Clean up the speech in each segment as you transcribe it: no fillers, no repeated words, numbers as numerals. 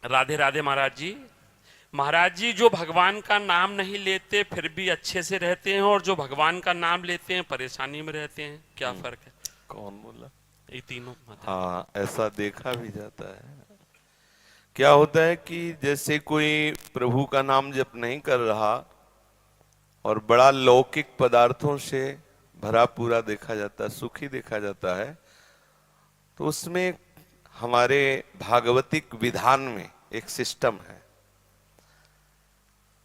राधे राधे महाराज जी। महाराज जी, जो भगवान का नाम नहीं लेते फिर भी अच्छे से रहते हैं, और जो भगवान का नाम लेते हैं परेशानी में रहते हैं, क्या फर्क है? कौन बोला? ये तीनों बता दो। हाँ, ऐसा देखा भी जाता है। क्या होता है कि जैसे कोई प्रभु का नाम जप नहीं कर रहा और बड़ा लौकिक पदार्थों से भरा पूरा देखा जाता है, सुखी देखा जाता है, तो उसमें हमारे भागवतिक विधान में एक सिस्टम है।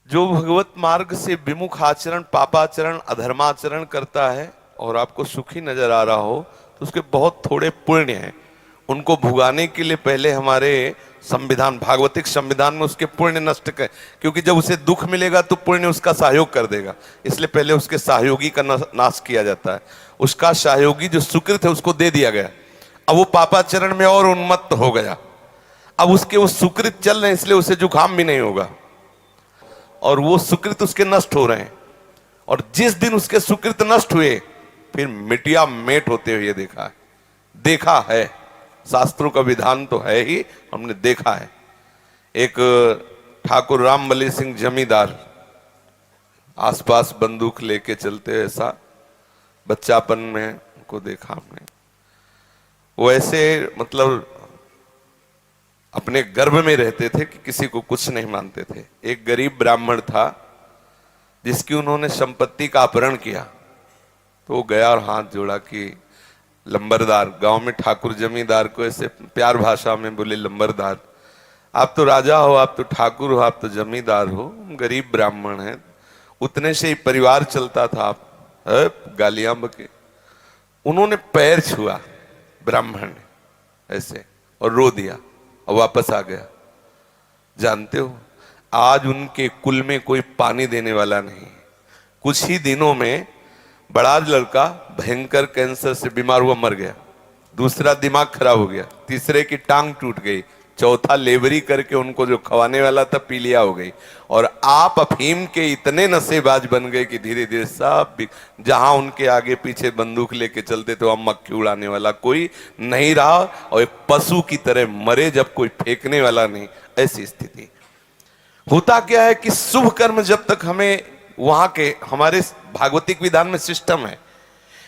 जो भगवत मार्ग से विमुख आचरण, पापाचरण, अधर्माचरण करता है और आपको सुखी नजर आ रहा हो, तो उसके बहुत थोड़े पुण्य हैं। उनको भुगाने के लिए पहले हमारे संविधान, भागवतिक संविधान में उसके पुण्य नष्ट कर, क्योंकि जब उसे दुख मिलेगा तो पुण्य उसका सहयोग कर देगा, इसलिए पहले उसके सहयोगी का नाश किया जाता है। उसका सहयोगी जो सुकृत है उसको दे दिया गया। अब वो पापाचरण में और उन्मत्त हो गया। अब उसके वो सुकृत चल रहे हैं, इसलिए उसे जुकाम भी नहीं होगा, और वो सुकृत उसके नष्ट हो रहे हैं। और जिस दिन उसके सुकृत नष्ट हुए, फिर मिटिया मेट होते हुए देखा है। देखा है, शास्त्रों का विधान तो है ही, हमने देखा है। एक ठाकुर रामबली सिंह जमींदार, आसपास बंदूक लेके चलते, ऐसा बच्चापन में उनको देखा हमने। वो ऐसे मतलब अपने गर्भ में रहते थे कि किसी को कुछ नहीं मानते थे। एक गरीब ब्राह्मण था जिसकी उन्होंने संपत्ति का अपहरण किया, तो वो गया और हाथ जोड़ा कि लंबरदार, गांव में ठाकुर जमींदार को ऐसे प्यार भाषा में बोले, लंबरदार, आप तो राजा हो, आप तो ठाकुर हो, आप तो जमींदार हो, गरीब ब्राह्मण हैं, उतने से ही परिवार चलता था, आप गालियां बके। उन्होंने पैर छुआ ब्राह्मण ने ऐसे, और रो दिया और वापस आ गया। जानते हो, आज उनके कुल में कोई पानी देने वाला नहीं। कुछ ही दिनों में बड़ा लड़का भयंकर कैंसर से बीमार हुआ, मर गया। दूसरा दिमाग खराब हो गया, तीसरे की टांग टूट गई, चौथा लेबरी करके उनको जो खवाने वाला था पीलिया हो गई। और आप अफीम के इतने नशेबाज बन गए कि धीरे धीरे सब जहां उनके आगे पीछे बंदूक लेके चलते थे वहां मक्खी उड़ाने वाला कोई नहीं रहा, और एक पशु की तरह मरे जब कोई फेंकने वाला नहीं, ऐसी स्थिति। होता क्या है कि शुभ कर्म जब तक हमें वहां के, हमारे भागवतिक विधान में सिस्टम है,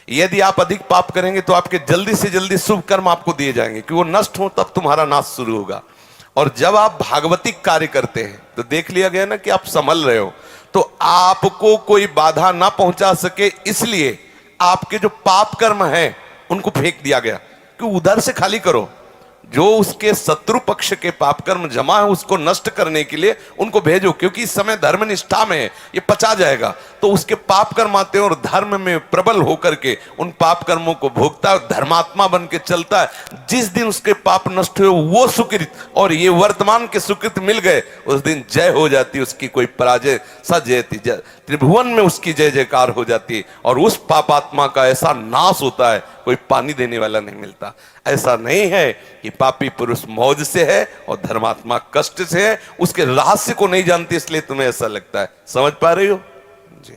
यदि आप अधिक पाप करेंगे तो आपके जल्दी से जल्दी शुभ कर्म आपको दिए जाएंगे कि वो नष्ट हो, तब तुम्हारा नाश शुरू होगा। और जब आप भागवतिक कार्य करते हैं तो देख लिया गया ना कि आप संभल रहे हो, तो आपको कोई बाधा ना पहुंचा सके, इसलिए आपके जो पाप कर्म है उनको फेंक दिया गया कि उधर से खाली करो। जो उसके शत्रु पक्ष के पाप कर्म जमा है उसको नष्ट करने के लिए उनको भेजो, क्योंकि इस समय धर्म निष्ठा में है, ये पचा जाएगा। तो उसके पाप कर्म आते हैं और धर्म में प्रबल होकर के उन पाप कर्मों को भोगता है, धर्मात्मा बन के चलता है। जिस दिन उसके पाप नष्ट हुए, वो सुकृत और ये वर्तमान के सुकृत मिल गए, उस दिन जय हो जाती, उसकी कोई पराजय सजयती, त्रिभुवन में उसकी जय जयकार हो जाती, और उस पापात्मा का ऐसा नाश होता है, कोई पानी देने वाला नहीं मिलता। ऐसा नहीं है कि पापी पुरुष मौज से है और धर्मात्मा कष्ट से है, उसके रहस्य को नहीं जानती, इसलिए तुम्हें ऐसा लगता है। समझ पा रही हो जी?